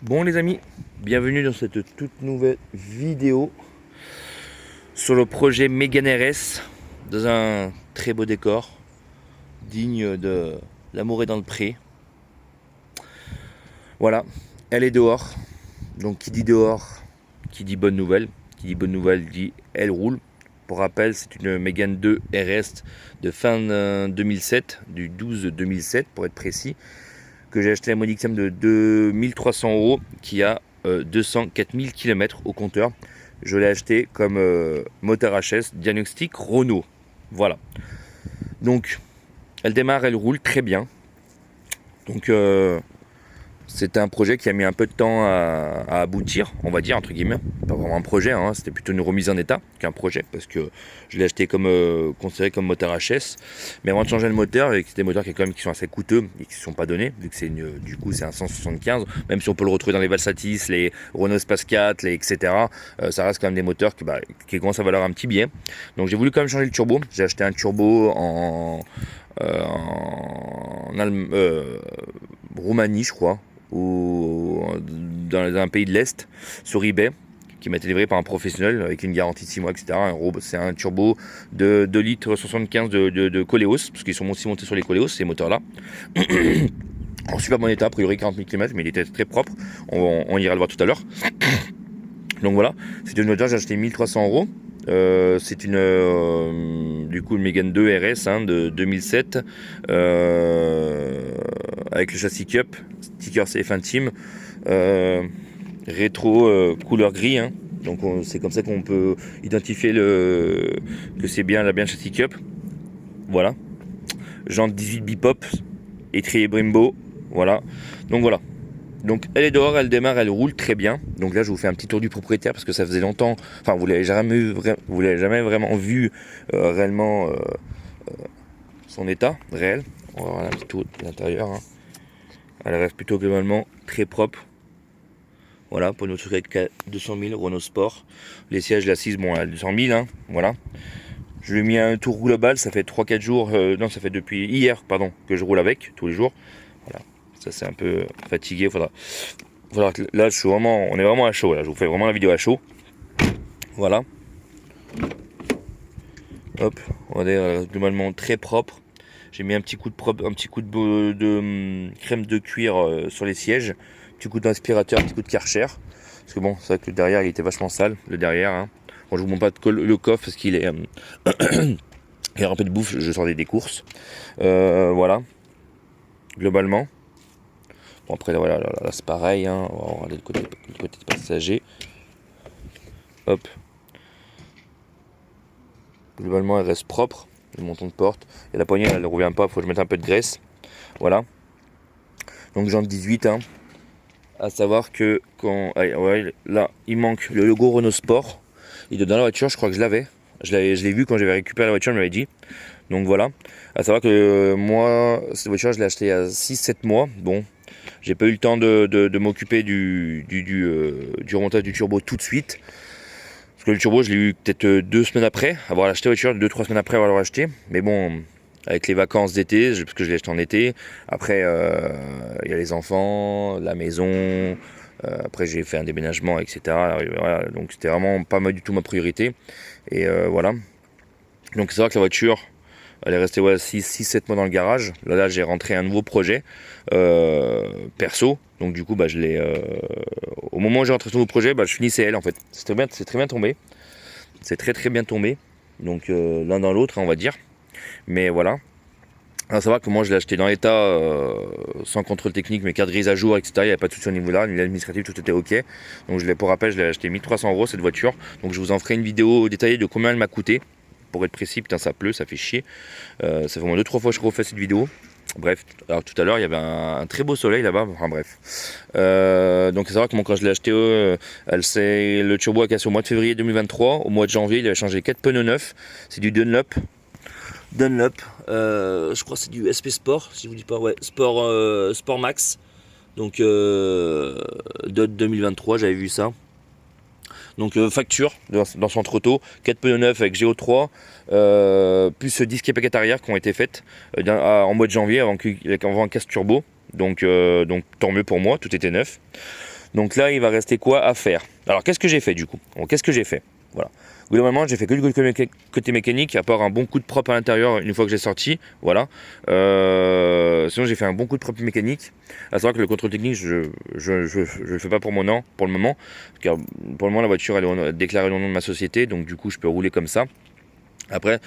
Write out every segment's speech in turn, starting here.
Bon les amis, bienvenue dans cette toute nouvelle vidéo sur le projet Mégane RS dans un très beau décor digne de L'amour est dans le pré. Voilà, elle est dehors, donc qui dit dehors, qui dit bonne nouvelle, dit elle roule. Pour rappel, c'est une Mégane 2 RS de fin 2007, du 12 2007 pour être précis, que j'ai acheté à modique somme de 2300 €, qui a 204 000 km au compteur. Je l'ai acheté comme moteur HS diagnostic Renault. Voilà. Donc, elle démarre, elle roule très bien. Donc, c'était un projet qui a mis un peu de temps à aboutir, on va dire, entre guillemets. Pas vraiment un projet, hein, c'était plutôt une remise en état qu'un projet, parce que je l'ai acheté comme considéré comme moteur HS. Mais avant de changer le moteur, et que c'est des moteurs qui sont assez coûteux et qui ne sont pas donnés, vu que du coup c'est un 175, même si on peut le retrouver dans les Valsatis, les Renault Space 4, etc., ça reste quand même des moteurs qui commencent à valoir un petit billet. Donc j'ai voulu quand même changer le turbo. J'ai acheté un turbo en Roumanie, je crois, ou dans un pays de l'Est, sur eBay, qui m'a été livré par un professionnel avec une garantie de 6 mois, etc. C'est un turbo de 2 litres 75 de Koleos, parce qu'ils sont aussi montés sur les Koleos, ces moteurs-là. En super bon état, a priori 40 000 km, mais il était très propre. On ira le voir tout à l'heure. Donc voilà, c'est une moteur, j'ai acheté 1300 €. C'est du coup une Mégane 2 RS de 2007, avec le châssis Cup, sticker CF1 Team, rétro couleur gris, hein. Donc c'est comme ça qu'on peut identifier que c'est bien le châssis Cup. Voilà. Jantes 18 bipop, étrier Brembo. Voilà. Donc voilà. Donc elle est dehors, elle démarre, elle roule très bien. Donc là je vous fais un petit tour du propriétaire parce que ça faisait longtemps. Enfin vous l'avez jamais vraiment vu réellement son état réel. On va voir un petit tour de l'intérieur, hein. Elle reste plutôt globalement très propre. Voilà, pour notre truc avec 200 000 Renault Sport. Les sièges, l'assise, bon, à 200 000, hein, voilà. Je lui ai mis un tour global, ça fait 3-4 jours, non, ça fait depuis hier, pardon, que je roule avec, tous les jours. Voilà, ça c'est un peu fatigué, faudra que, là, on est vraiment à chaud, là, je vous fais vraiment la vidéo à chaud. Voilà. Hop, on est globalement très propre. J'ai mis un petit coup de crème de cuir sur les sièges, petit coup d'aspirateur, petit coup de Karcher. Parce que bon, c'est vrai que le derrière il était vachement sale, le derrière, hein. Bon, je vous montre pas le coffre parce qu'il est il est rempli de bouffe, je sortais des courses. Voilà, globalement. Bon, après voilà, là c'est pareil, hein. On va regarder le côté passager. Hop. Globalement elle reste propre. Le montant de porte. Et la poignée elle ne revient pas, il faut que je mette un peu de graisse. Voilà. Donc jantes 18, hein. À savoir que là il manque le logo Renault Sport. Il est dans la voiture, je crois que je l'avais. Je l'ai vu quand j'avais récupéré la voiture, il m'avait dit. Donc voilà. À savoir que moi, cette voiture, je l'ai achetée il y a 6-7 mois. Bon, j'ai pas eu le temps de m'occuper du remontage du turbo tout de suite. Parce que le turbo, je l'ai eu peut-être 2 semaines après avoir acheté la voiture, 2-3 semaines après avoir acheté. Mais bon, avec les vacances d'été, parce que je l'ai acheté en été. Après, il y a les enfants, la maison. Après, j'ai fait un déménagement, etc. Alors, voilà, donc c'était vraiment pas du tout ma priorité. Et voilà. Donc c'est vrai que la voiture, elle est restée 6-7 mois dans le garage. Là, j'ai rentré un nouveau projet perso. Donc du coup, au moment où j'ai rentré ce nouveau projet, je finissais elle en fait. C'est très bien tombé. C'est très bien tombé. Donc l'un dans l'autre, on va dire. Mais voilà. À savoir que moi je l'ai acheté dans l'état, sans contrôle technique, mes cartes grises à jour, etc. Il n'y avait pas de souci au niveau là, l'administratif tout était ok. Donc pour rappel, je l'ai acheté 1300 € cette voiture. Donc je vous en ferai une vidéo détaillée de combien elle m'a coûté. Pour être précis, putain ça pleut, ça fait chier. Ça fait au moins 2-3 fois que je refais cette vidéo. Bref, alors tout à l'heure il y avait un très beau soleil là-bas, enfin bref. Donc c'est vrai que moi quand je l'ai acheté, le turbo a cassé au mois de février 2023. Au mois de janvier il avait changé 4 pneus neufs. C'est du Dunlop. Je crois que c'est du SP Sport, si je vous dis pas, ouais, Sport Max. Donc DOT 2023, j'avais vu ça. Donc facture dans son auto, 4 pneus neufs avec GO3, plus 10 paquets arrière qui ont été faites en mois de janvier avant un casse turbo. Donc tant mieux pour moi, tout était neuf. Donc là, il va rester quoi à faire? Alors, qu'est-ce que j'ai fait du coup? Bon, qu'est-ce que j'ai fait? Voilà. Globalement, j'ai fait que du côté mécanique, à part un bon coup de propre à l'intérieur une fois que j'ai sorti. Voilà. Sinon, j'ai fait un bon coup de propre mécanique. À savoir que le contrôle technique, je le fais pas pour le moment. Car pour le moment, la voiture, elle est déclarée au nom de ma société. Donc, du coup, je peux rouler comme ça. Après,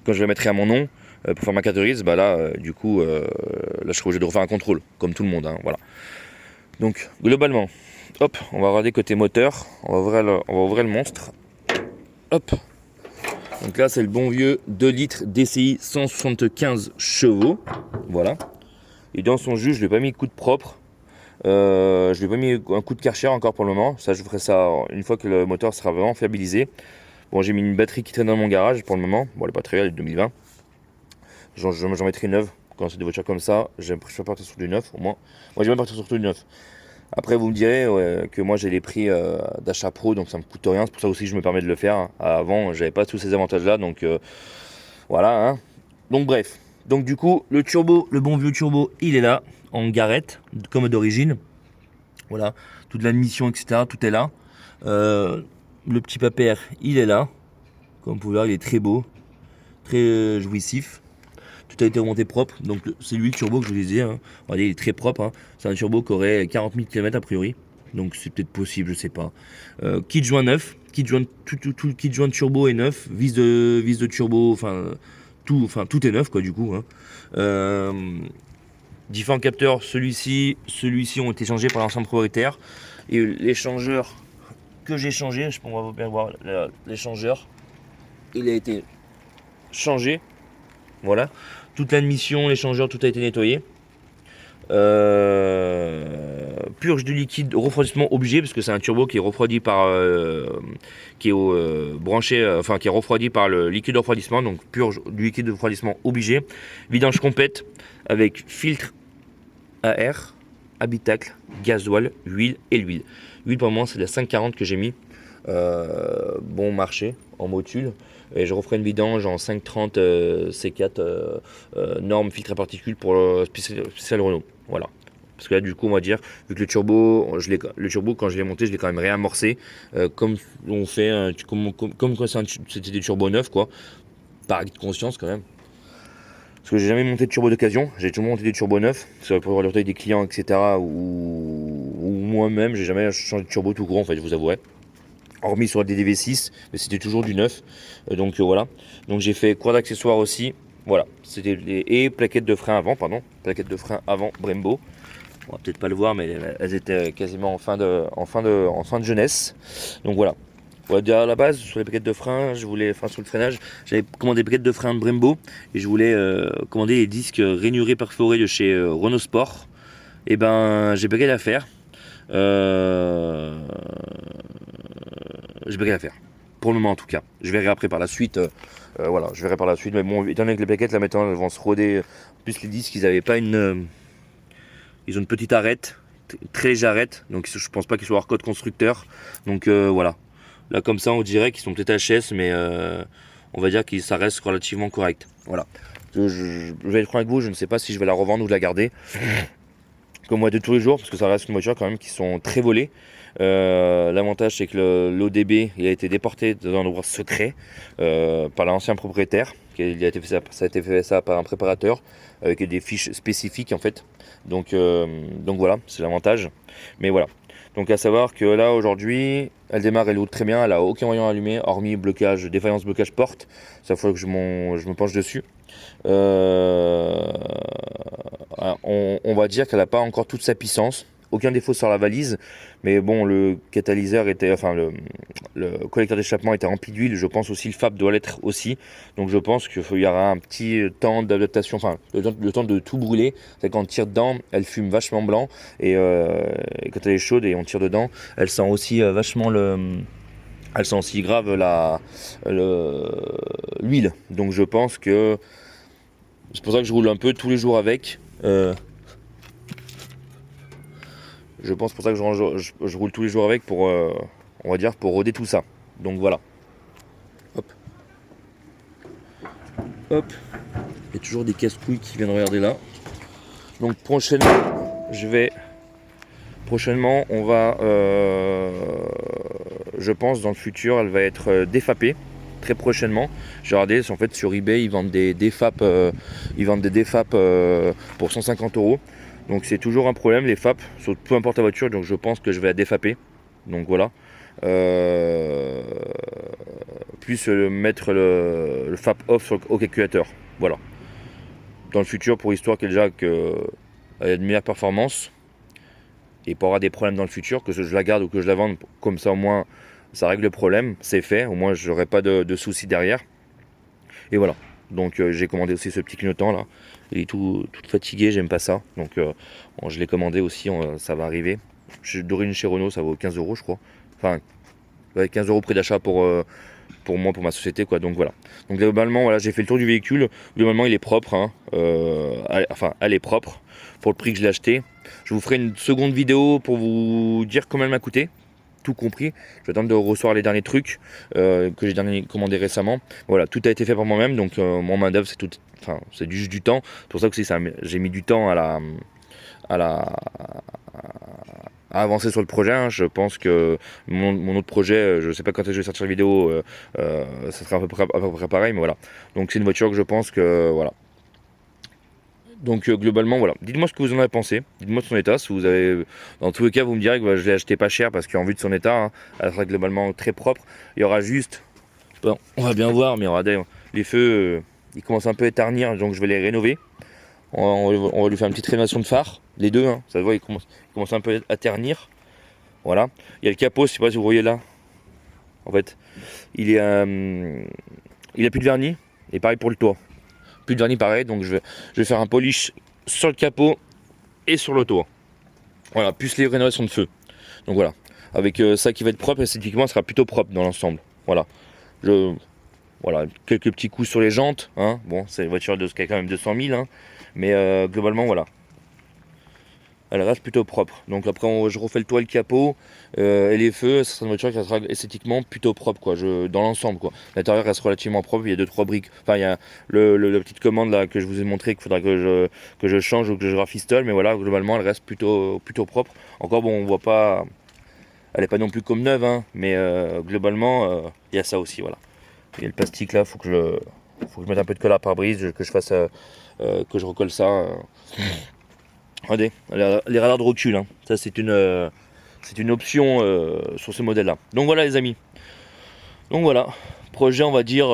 quand je la mettrai à mon nom, pour faire ma carte grise, bah là, du coup, là, je serai obligé de refaire un contrôle, comme tout le monde. Hein, voilà. Donc, globalement, hop, on va regarder côté moteur. On va ouvrir le monstre. Hop. Donc là, c'est le bon vieux 2 litres DCI 175 chevaux. Voilà. Et dans son jus, je ne lui ai pas mis de coup de propre. Je lui ai pas mis un coup de Karcher encore pour le moment. Ça, je ferai ça une fois que le moteur sera vraiment fiabilisé. Bon, j'ai mis une batterie qui traîne dans mon garage pour le moment. Bon, elle n'est pas très vieille, elle est de 2020. J'en mettrai une neuve. Quand c'est des voitures comme ça, je préfère partir sur du neuf au moins. Moi, j'aime bien partir sur du neuf. Après, vous me direz que moi j'ai les prix d'achat pro, donc ça me coûte rien. C'est pour ça aussi que je me permets de le faire. Avant, j'avais pas tous ces avantages-là, donc voilà. Hein. Donc bref. Donc du coup, le turbo, le bon vieux turbo, il est là, en garrette, comme d'origine. Voilà, toute l'admission, etc. Tout est là. Le petit papier, il est là. Comme vous pouvez voir, il est très beau, très jouissif. Tout a été remonté propre, donc c'est lui le turbo que je vous disais. Hein. Regardez, il est très propre. Hein. C'est un turbo qui aurait 40 000 km a priori. Donc c'est peut-être possible, je sais pas. Kit joint neuf, tout le kit joint de turbo est neuf, vis de turbo, tout est neuf quoi du coup. Hein. Différents capteurs, celui-ci ont été changés par l'ancien propriétaire. Et l'échangeur que j'ai changé, on va bien voir l'échangeur, il a été changé. Voilà. Toute l'admission, l'échangeur, tout a été nettoyé. Purge du liquide, refroidissement obligé parce que c'est un turbo qui est refroidi par qui est branché, qui est refroidi par le liquide de refroidissement, donc purge du liquide de refroidissement obligé. Vidange complète avec filtre à air, habitacle, gasoil, huile et l'huile. L'huile pour le moment c'est la 540 que j'ai mis. Bon marché en motule. Et je referai une vidange en 530 C4 norme filtre à particules pour le spécial Renault. Voilà. Parce que là, du coup, on va dire, vu que le turbo, quand je l'ai monté, je l'ai quand même réamorcé. Comme on fait, comme quand c'était des turbos neufs, quoi. Par acte de conscience, quand même. Parce que j'ai jamais monté de turbo d'occasion. J'ai toujours monté des turbos neufs. Soit pour le retour des clients, etc. Ou moi-même, j'ai jamais changé de turbo tout court, en fait, je vous avouerai. Hormis sur des DV6, mais c'était toujours du neuf. Donc voilà. Donc j'ai fait croix d'accessoires aussi. Voilà. C'était et plaquettes de frein avant, Plaquettes de frein avant Brembo. On va peut-être pas le voir, mais elles étaient quasiment en fin de jeunesse. Donc voilà. À la base, sur les plaquettes de frein, sur le freinage, j'avais commandé des plaquettes de frein de Brembo et je voulais commander les disques rainurés perforés de chez Renault Sport. Et ben, j'ai pas qu'à faire. J'ai pas qu'à faire. Pour le moment en tout cas. Je verrai après par la suite. Voilà, je verrai par la suite. Mais bon, étant donné que les plaquettes là maintenant elles vont se roder. En plus les disques ils avaient pas une. Ils ont une petite arête. Très légère arête. Donc je pense pas qu'ils soient hors code constructeur. Donc voilà. Là comme ça on dirait qu'ils sont peut-être HS, mais on va dire que ça reste relativement correct. Voilà. Je vais être franc avec vous, je ne sais pas si je vais la revendre ou la garder. Comme moi de tous les jours, parce que ça reste une voiture quand même qui sont très volées. L'avantage c'est que l'ODB il a été déporté dans un endroit secret par l'ancien propriétaire. Ça a été fait ça par un préparateur avec des fiches spécifiques en fait. Donc voilà, c'est l'avantage. Mais voilà. Donc à savoir que là aujourd'hui, elle démarre, elle roule très bien, elle a aucun rayon allumé, hormis défaillance blocage porte. Ça faut que je me penche dessus. On va dire qu'elle n'a pas encore toute sa puissance. Aucun défaut sur la valise, mais bon, le catalyseur le collecteur d'échappement était rempli d'huile. Je pense aussi le FAB doit l'être aussi. Donc je pense qu'il y aura un petit temps d'adaptation, le temps de tout brûler. C'est quand on tire dedans, elle fume vachement blanc et quand elle est chaude et on tire dedans, elle sent aussi vachement elle sent aussi grave l'huile. Donc je pense que c'est pour ça que je roule un peu tous les jours avec. Je pense pour ça que je roule tous les jours avec pour, on va dire, pour roder tout ça. Donc voilà. Hop. Hop. Il y a toujours des casse-couilles qui viennent regarder là. Donc prochainement, je vais prochainement on va, je pense dans le futur, elle va être défapée très prochainement. J'ai regardé, en fait sur eBay ils vendent des défapes, pour 150 €. Donc c'est toujours un problème les FAP, peu importe la voiture, donc je pense que je vais la défaper. Donc voilà. Plus mettre le FAP off au calculateur. Voilà. Dans le futur, pour histoire qu'elle ait de meilleures performances et pas avoir des problèmes dans le futur, que je la garde ou que je la vende, comme ça au moins ça règle le problème, c'est fait, au moins j'aurai pas de soucis derrière. Et voilà. Donc j'ai commandé aussi ce petit clignotant là. Il est tout fatigué, j'aime pas ça. Donc bon, je l'ai commandé aussi, ça va arriver. D'origine chez Renault, ça vaut 15 € je crois. Enfin, 15 € prix d'achat pour moi, pour ma société quoi. Donc voilà. Donc globalement, voilà, j'ai fait le tour du véhicule. Globalement, il est propre. Hein. Elle est propre pour le prix que je l'ai acheté. Je vous ferai une seconde vidéo pour vous dire combien elle m'a coûté. Tout compris. Je vais attendre de recevoir les derniers trucs que j'ai commandé récemment. Voilà, tout a été fait par moi-même. Donc mon main d'œuvre, c'est juste du temps. C'est pour ça que j'ai mis du temps à avancer sur le projet. Hein. Je pense que mon autre projet, je ne sais pas quand je vais sortir la vidéo, ça sera à peu près pareil, mais voilà. Donc c'est une voiture que je pense que voilà. Donc globalement voilà. Dites-moi ce que vous en avez pensé. Dites-moi de son état. Si vous avez, dans tous les cas, vous me direz que je l'ai acheté pas cher parce qu'en vue de son état, hein, elle sera globalement très propre. Il y aura juste, bon, on va bien voir, mais il y aura les feux, ils commencent un peu à ternir, donc je vais les rénover. On va lui faire une petite rénovation de phare, les deux, hein, ça se voit, ils commencent un peu à ternir. Voilà. Il y a le capot, je sais pas si vous voyez là. En fait, il a plus de vernis. Et pareil pour le toit. Plus de vernis pareil, donc je vais faire un polish sur le capot et sur le toit. Voilà, plus les rénovations de feu. Donc voilà. Avec ça qui va être propre, esthétiquement, ça sera plutôt propre dans l'ensemble. Voilà. Voilà, quelques petits coups sur les jantes. Hein. Bon, c'est une voiture qui a quand même 200 000. Hein. Mais globalement, voilà. Elle reste plutôt propre. Donc après, je refais le toit et le capot. Et les feux, ça sera une voiture qui sera esthétiquement plutôt propre, quoi. Dans l'ensemble, quoi. L'intérieur reste relativement propre. Il y a 2-3 briques. Enfin, il y a la petite commande là que je vous ai montré qu'il faudra que je change ou que je rafistole. Mais voilà, globalement, elle reste plutôt propre. Encore, bon, on voit pas. Elle n'est pas non plus comme neuve, hein. Mais globalement, il y a ça aussi, voilà. Il y a le plastique là, faut que je mette un peu de colle à pare-brise, que je recolle ça. Regardez, les radars de recul, hein. Ça c'est une option sur ce modèle là. Donc voilà les amis. Donc voilà, projet on va dire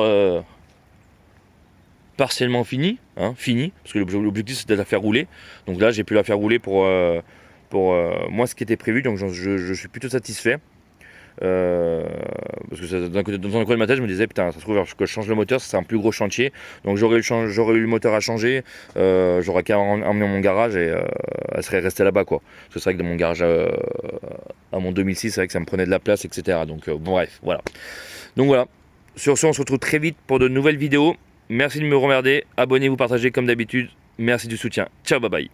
partiellement fini, hein, parce que l'objectif c'était de la faire rouler. Donc là j'ai pu la faire rouler pour moi ce qui était prévu, donc je suis plutôt satisfait. Parce que dans un coin de ma tête je me disais putain, ça se trouve que je change le moteur, c'est un plus gros chantier, donc j'aurais eu le moteur à changer, j'aurais qu'à emmener mon garage et elle serait restée là-bas quoi. Parce que c'est vrai que dans mon garage à mon 2006, c'est vrai que ça me prenait de la place, etc. Donc bon, bref, voilà. Donc voilà, sur ce on se retrouve très vite pour de nouvelles vidéos. Merci de me regarder, abonnez-vous, partagez comme d'habitude, merci du soutien, ciao, bye bye.